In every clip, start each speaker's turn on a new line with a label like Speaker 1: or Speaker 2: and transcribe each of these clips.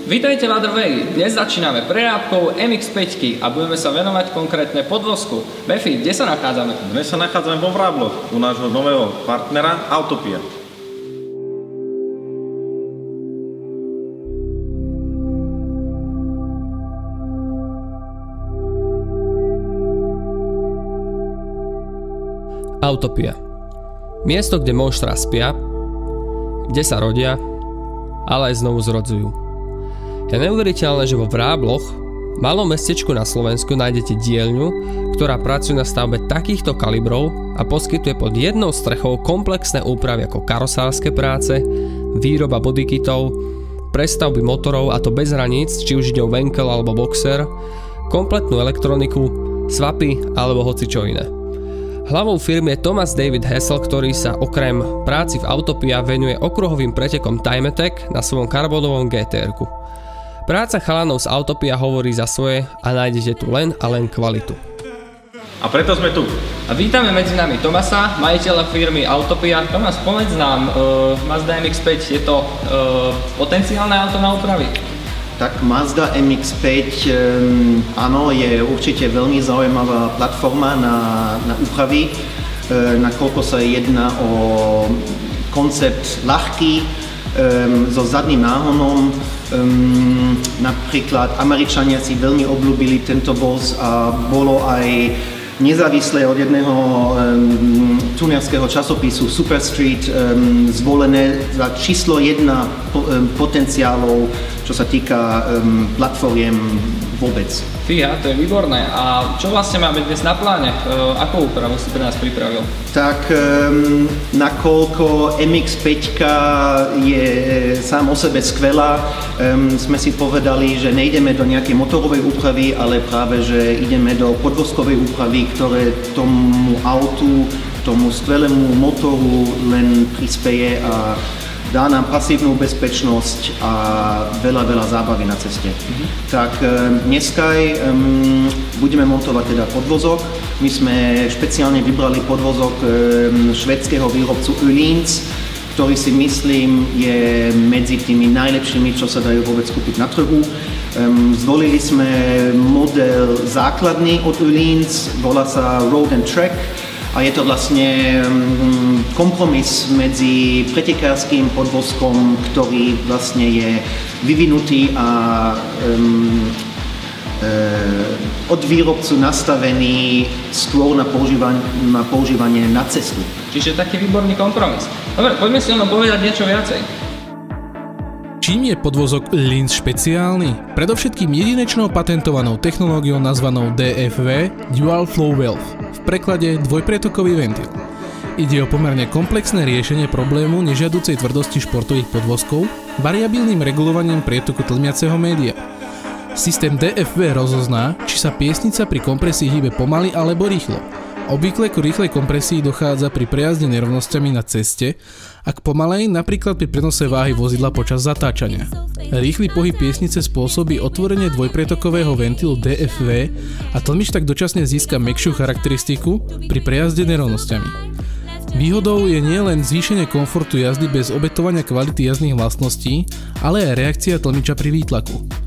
Speaker 1: Vítajte Ladrovej, dnes začíname prerábkou MX-5 a budeme sa venovať konkrétne podvozku. Befi, kde sa nachádzame?
Speaker 2: Dnes sa nachádzame vo Vrábloch, u nášho nového partnera Autopia.
Speaker 3: Autopia. Miesto, kde monštra spia, kde sa rodia, ale aj znovu zrodzujú. Je neuveriteľné, že vo Vrábloch, malom mestečku na Slovensku, nájdete dielňu, ktorá pracuje na stavbe takýchto kalibrov a poskytuje pod jednou strechou komplexné úpravy ako karosárske práce, výroba bodykitov, prestavby motorov, a to bez hraníc, či už ide o Wankel alebo Boxer, kompletnú elektroniku, swapy alebo hocičo iné. Hlavou firmy je Thomas David Hessel, ktorý sa okrem práci v Autopia venuje okruhovým pretekom Time Attack na svojom karbonovom GTR-ku. Práca chalanov z Autopia hovorí za svoje a nájdete tu len a len kvalitu.
Speaker 2: A preto sme tu.
Speaker 1: A vítame medzi nami Tomasa, majiteľa firmy Autopia. Tomas, povedz nám, Mazda MX-5, je to potenciálne auto na úpravy?
Speaker 4: Tak Mazda MX-5, áno, je určite veľmi zaujímavá platforma na úpravy, nakoľko sa jedná o koncept ľahký, so zadným náhonom. Napríklad Američania si veľmi obľúbili tento voz a bolo aj nezávisle od jedného tuniarského časopisu Super Street zvolené za číslo 1 potenciálov, čo sa týka platformiem vôbec.
Speaker 1: Fíha, to je výborné. A čo vlastne máme dnes na pláne? Akú úpravu si pre nás pripravil?
Speaker 4: Tak nakoľko MX-5 je sám o sebe skvelá, sme si povedali, že nejdeme do nejakej motorovej úpravy, ale práve, že ideme do podvozkovej úpravy, ktoré tomu autu, tomu skvelému motoru len prispeje a dá nám pasívnu bezpečnosť a veľa zábavy na ceste. Tak dneska budeme montovať teda podvozok. My sme špeciálne vybrali podvozok švédskeho výrobcu Öhlins, ktorý si myslím je medzi tými najlepšími, čo sa dajú vôbec kúpiť na trhu. Zvolili sme model základný od Öhlins, volá sa Road and Track. A je to vlastne kompromis medzi pretekárskym podvozkom, ktorý vlastne je vyvinutý a od výrobcu nastavený skôr na používanie na cestu.
Speaker 1: Čiže taký výborný kompromis. Dobre, poďme si o tom povedať niečo viacej.
Speaker 5: Čím je podvozok Öhlins špeciálny? Predovšetkým jedinečnou patentovanou technológiou nazvanou DFV Dual Flow Valve, v preklade dvojprietokový ventil. Ide o pomerne komplexné riešenie problému nežiaducej tvrdosti športových podvozkov variabilným regulovaním prietoku tlmiaceho média. Systém DFV rozozná, či sa piesnica pri kompresii hýbe pomaly alebo rýchlo. Obvykle ku rýchlej kompresii dochádza pri prejazde nerovnosťami na ceste a k pomalej napríklad pri prenose váhy vozidla počas zatáčania. Rýchly pohyb piesnice spôsobí otvorenie dvojprietokového ventilu DFV a tlmič tak dočasne získa mäkšiu charakteristiku pri prejazde nerovnosťami. Výhodou je nielen zvýšenie komfortu jazdy bez obetovania kvality jazdných vlastností, ale aj reakcia tlmiča pri výtlaku.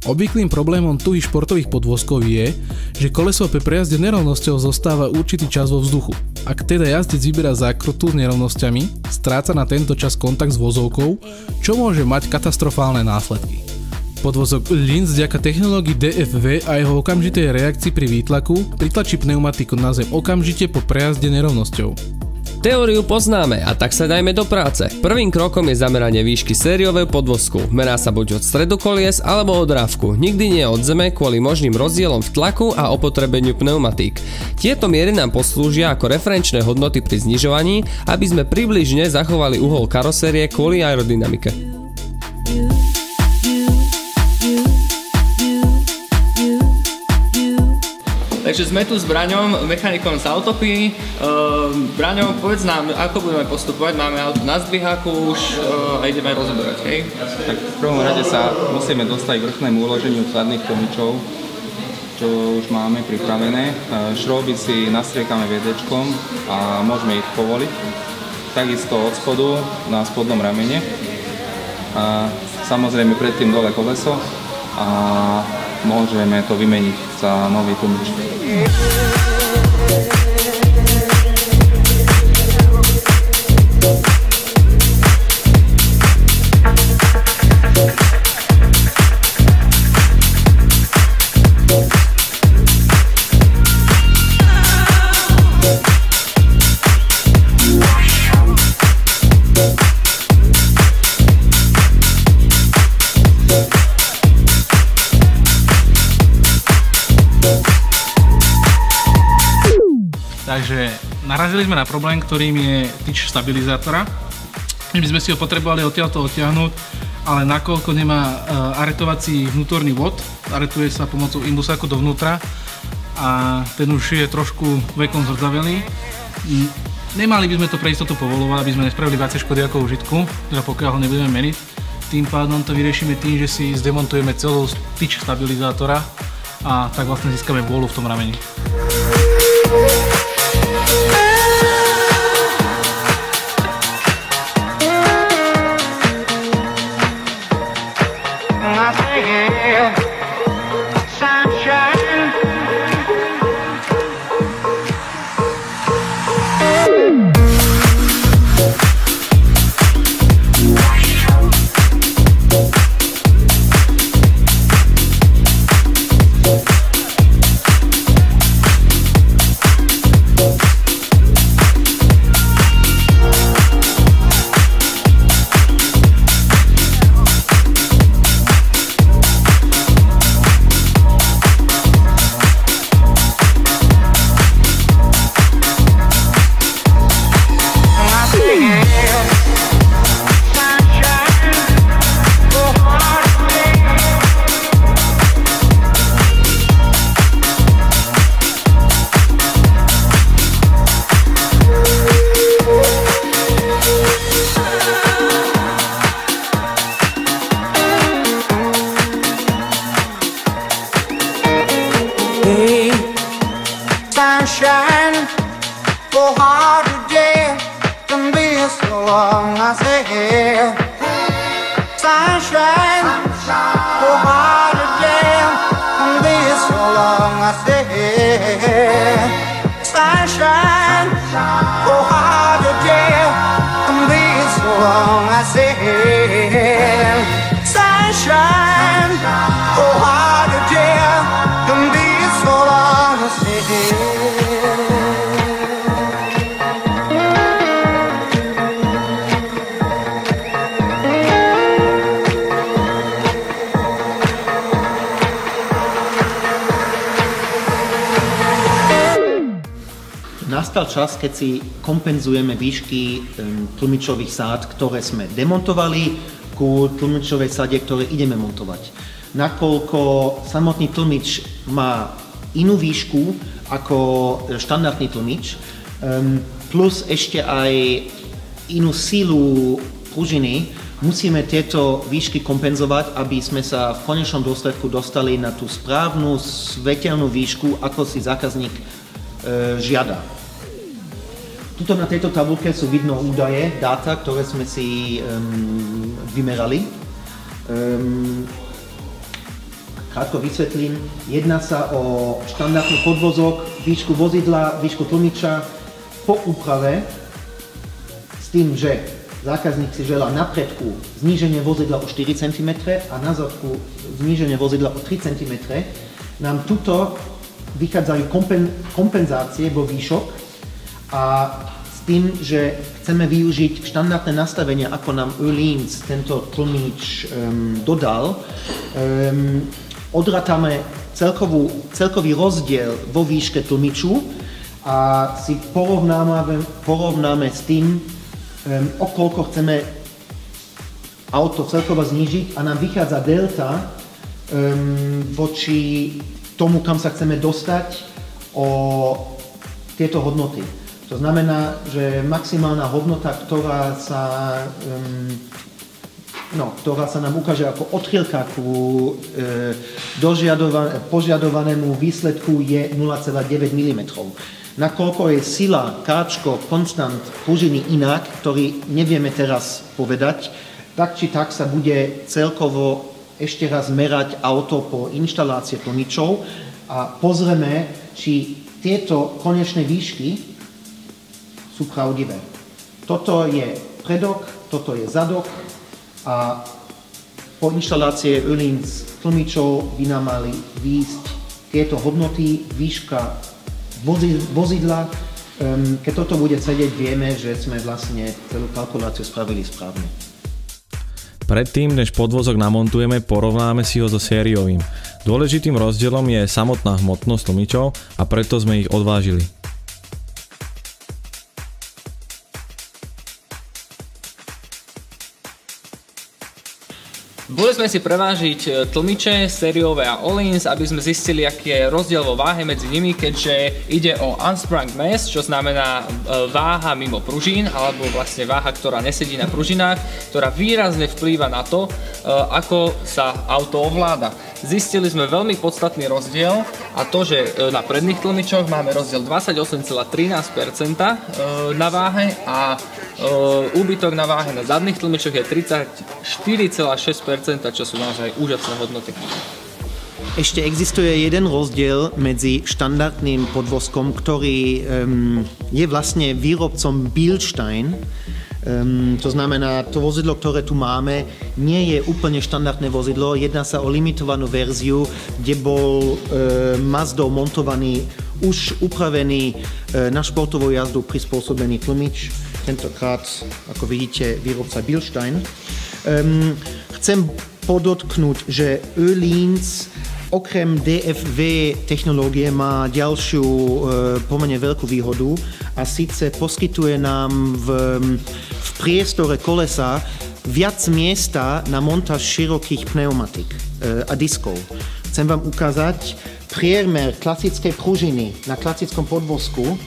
Speaker 5: Obvyklým problémom tuhých športových podvozkov je, že koleso pri prejazde nerovnosťou zostáva určitý čas vo vzduchu. Ak teda jazdec vyberá zákrutu s nerovnosťami, stráca na tento čas kontakt s vozovkou, čo môže mať katastrofálne následky. Podvozok Öhlins vďaka technológii DFV a jeho okamžitej reakcii pri výtlaku pritlačí pneumatiku na zem okamžite po prejazde nerovnosťou.
Speaker 3: Teóriu poznáme, a tak sa dajme do práce. Prvým krokom je zameranie výšky sériového podvozku. Merá sa buď od stredu kolies alebo od rávku, nikdy nie od zeme kvôli možným rozdielom v tlaku a opotrebeniu pneumatík. Tieto miery nám poslúžia ako referenčné hodnoty pri znižovaní, aby sme približne zachovali uhol karosérie kvôli aerodynamike.
Speaker 1: Takže sme tu s Braňom, mechanikom z Autopii. Braňo, povedz nám, ako budeme postupovať? Máme auto na zdviháku už a ideme rozoberať, hej?
Speaker 6: Tak v prvom rade sa musíme dostať k vrchnému uloženiu zadných tlmičov, čo už máme pripravené. Šrouby si nastriekame viedečkom a môžeme ich povoliť. Takisto od spodu na spodnom ramene. samozrejme predtým dole koleso a môžeme to vymeniť za nový tlmič.
Speaker 5: Takže narazili sme na problém, ktorým je tyč stabilizátora. My by sme si ho potrebovali odtiaľto odtiahnuť, ale nakoľko nemá aretovací vnútorný vod, aretuje sa pomocou imbusáku dovnútra a ten už je trošku vekom zrdzavený. Nemali by sme to pre istotu povolovať, aby sme nespravili viacej škody ako užitku, teda pokiaľ ho nebudeme meniť. Tým pádom to vyriešime tým, že si zdemontujeme celú tyč stabilizátora a tak vlastne získame vôľu v tom rameni.
Speaker 7: Sunshine, for hard to day can be so long. I say, sunshine, for hard to day can be so long. I say, sunshine, for hard to day can be so long. I say, sunshine, for hard to day can be so long. I say.
Speaker 4: Nastal čas, keď si kompenzujeme výšky tlmičových sád, ktoré sme demontovali, ku tlmičovej sáde, ktoré ideme montovať. Nakoľko samotný tlmič má inú výšku ako štandardný tlmič, plus ešte aj inú sílu pružiny, musíme tieto výšky kompenzovať, aby sme sa v konečnom dôsledku dostali na tú správnu svetelnú výšku, ako si zákazník žiada. Tuto na tejto tabuľke sú vidno údaje, dáta, ktoré sme si vymerali. Krátko vysvetlím, jedná sa o štandardný podvozok, výšku vozidla, výšku tlmiča po úprave s tým, že zákazník si želá na predku zníženie vozidla o 4 cm a na zadku zníženie vozidla o 3 cm. Nám tuto vychádzajú kompenzácie vo výšok a s tým, že chceme využiť štandardné nastavenia, ako nám Öhlins tento tlmič dodal, odratáme celkový rozdiel vo výške tlmiču a si porovnáme s tým, o koľko chceme auto celkovo znížiť a nám vychádza delta voči tomu, kam sa chceme dostať o tieto hodnoty. To znamená, že maximálna hodnota, ktorá sa nám ukáže ako odchýlka ku požiadovanému výsledku je 0,9 mm. Nakoľko je sila, káčko, konstant pružiny inak, ktorý nevieme teraz povedať, tak či tak sa bude celkovo ešte raz merať auto po inštalácii tlmičov a pozrieme, či tieto konečné výšky sú pravdivé. Toto je predok, toto je zadok a po inštalácii Öhlins tlmičov by nám mali výjsť tieto hodnoty, výška vozidla. Keď toto bude sedieť, vieme, že sme vlastne celú kalkuláciu spravili správne.
Speaker 2: Predtým, než podvozok namontujeme, porovnáme si ho so sériovým. Dôležitým rozdielom je samotná hmotnosť tlmičov a preto sme ich odvážili.
Speaker 1: Boli sme si prevážiť tlmiče, sériové a Öhlins, aby sme zistili, aký je rozdiel vo váhe medzi nimi, keďže ide o unsprung mass, čo znamená váha mimo pružín, alebo vlastne váha, ktorá nesedí na pružinách, ktorá výrazne vplýva na to, ako sa auto ovláda. Zistili sme veľmi podstatný rozdiel a to, že na predných tlmičoch máme rozdiel 28,13% na váhe a úbytok na váhe na zadných tlmičoch je 34,6%, čo sú naozaj úžasné hodnoty.
Speaker 4: Ešte existuje jeden rozdiel medzi štandardným podvozkom, ktorý je vlastne výrobcom Bilstein. To znamená, to vozidlo, ktoré tu máme, nie je úplne štandardné vozidlo. Jedná sa o limitovanú verziu, kde bol Mazdou montovaný, už upravený na športovú jazdu prispôsobený tlmič. Tentokrát, ako vidíte, výrobca Bilstein. Chcem podotknúť, že Öhlins okrem DFV technológie má ďalšiu pomerne veľkú výhodu a síce poskytuje nám v priestore kolesa viac miesta na montáž širokých pneumatik a diskov. Chcem vám ukázať priemer klasickej pružiny na klasickom podvozku.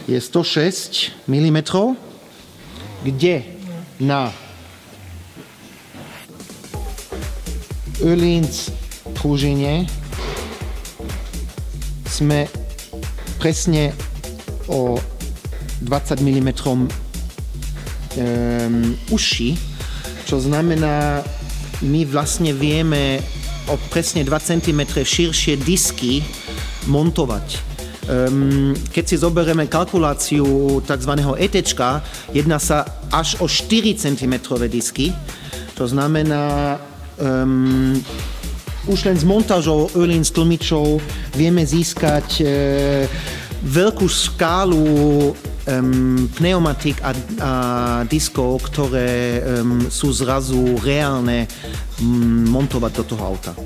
Speaker 4: Je 106 mm, kde na Öhlins pružine sme presne o 20 mm užší, čo znamená, my vlastne vieme o presne 2 cm širšie disky montovať. Keď si zoberieme kalkuláciu tzv. ETčka, jedná sa až o 4 cm disky, to znamená, už len s montážou Öhlins tlmičov vieme získať veľkú škálu pneumatik a diskov, ktoré sú zrazu reálne montovať do toho auta.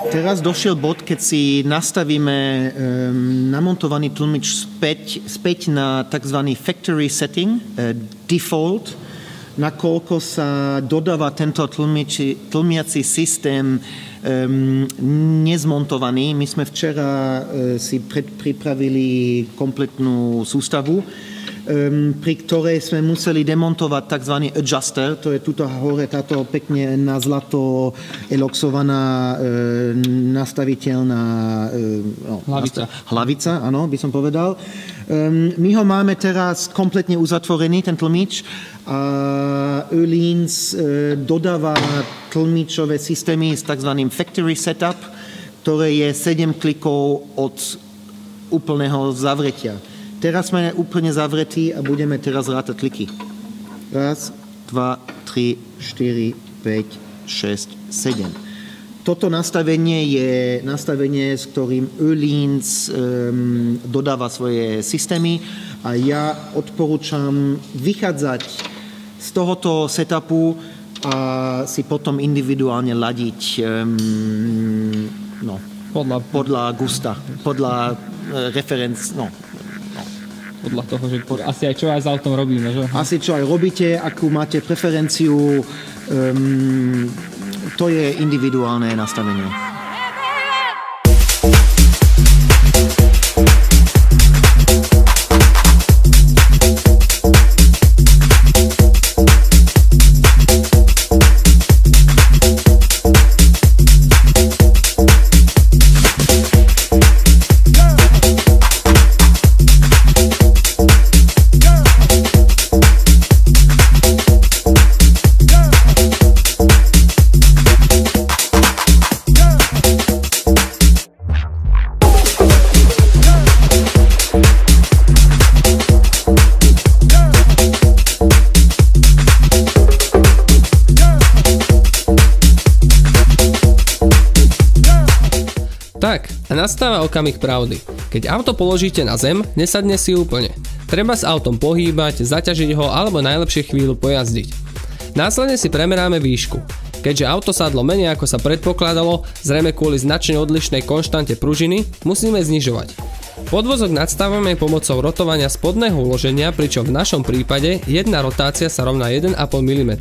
Speaker 4: Teraz došiel bod, keď si nastavíme namontovaný tlmič späť na tzv. Factory setting, default, nakoľko sa dodáva tento tlmiaci systém nezmontovaný. My sme včera si pripravili kompletnú sústavu, pri ktorej sme museli demontovať tzv. Adjuster, to je tuto hore táto pekne na zlato eloxovaná nastaviteľná hlavica, áno, by som povedal. My ho máme teraz kompletne uzatvorený, ten tlmič, a Öhlins dodáva tlmičové systémy s tzv. Factory setup, ktoré je 7 klikov od úplného zavretia. Teraz sme úplne zavretí a budeme teraz rátať kliky. 1, 2, 3, 4, 5, 6, 7. toto nastavenie je nastavenie, s ktorým Öhlins dodáva svoje systémy a ja odporúčam vychádzať z tohoto setupu a si potom individuálne ladiť podľa gusta, podľa referenc,
Speaker 1: podľa toho, že asi aj čo aj s autom robíme, že?
Speaker 4: Asi čo aj robíte, akú máte preferenciu, to je individuálne nastavenie.
Speaker 3: Tak, a nastáva okamih pravdy. Keď auto položíte na zem, nesadne si úplne. Treba s autom pohýbať, zaťažiť ho alebo najlepšie chvíľu pojazdiť. Následne si premeráme výšku. Keďže auto sadlo menej ako sa predpokladalo, zrejme kvôli značne odlišnej konštante pružiny, musíme znižovať. Podvozok nadstavujeme pomocou rotovania spodného uloženia, pričom v našom prípade jedna rotácia sa rovná 1,5 mm.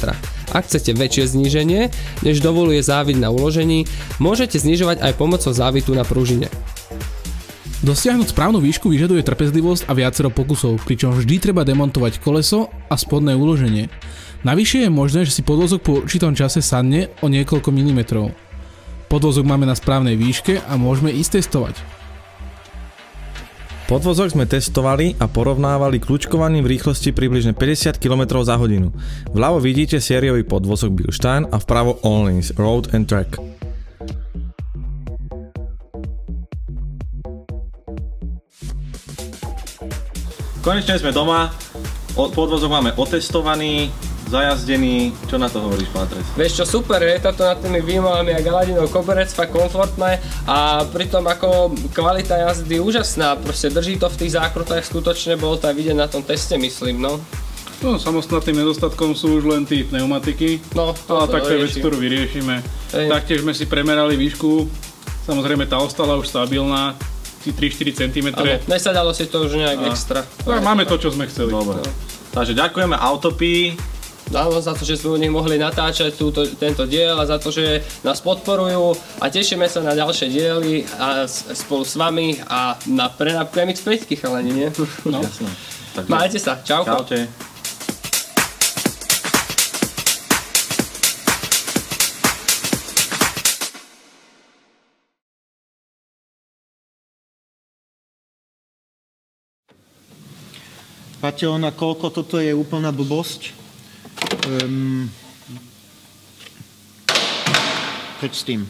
Speaker 3: Ak chcete väčšie zníženie, než dovoluje závit na uložení, môžete znižovať aj pomocou závitu na pružine.
Speaker 5: Dosiahnuť správnu výšku vyžaduje trpezlivosť a viacero pokusov, pričom vždy treba demontovať koleso a spodné uloženie. Navyše je možné, že si podvozok po určitom čase sadne o niekoľko milimetrov. Podvozok máme na správnej výške a môžeme ísť testovať.
Speaker 2: Podvozok sme testovali a porovnávali kľúčkovaním v rýchlosti približne 50 km za hodinu. Vľavo vidíte sériový podvozok Bilstein a vpravo Öhlins Road and Track. Konečne sme doma, podvozok máme otestovaný, zajazdený. Čo na to hovoríš, Pátres?
Speaker 3: Vieš čo, super, je toto nad tými výmolami a Galadinov koberec, fakt komfortné a pritom ako kvalita jazdy úžasná, proste drží to v tých zákrutách, skutočne bolo to aj vidieť na tom teste, myslím, no.
Speaker 8: No, samostatným nedostatkom sú už len tí pneumatiky, ale tak to je vec, ktorú vyriešime. Taktiež sme si premerali výšku, samozrejme tá ostala už stabilná, 3-4 cm.
Speaker 3: Nesadalo si to už nejak extra.
Speaker 8: Tak máme to, čo sme chceli.
Speaker 2: Dobre. Takže ďakujeme Autopii.
Speaker 3: Áno, za to, že sme u nich mohli natáčať tento diel a za to, že nás podporujú a tešíme sa na ďalšie diely a spolu s vami a na prenápku MX-5 chalani, nie?
Speaker 2: No. Jasné.
Speaker 3: Majte sa, čauko.
Speaker 2: Čaute.
Speaker 4: Paťo, nakoľko toto je úplná blbosť? Preč s tým.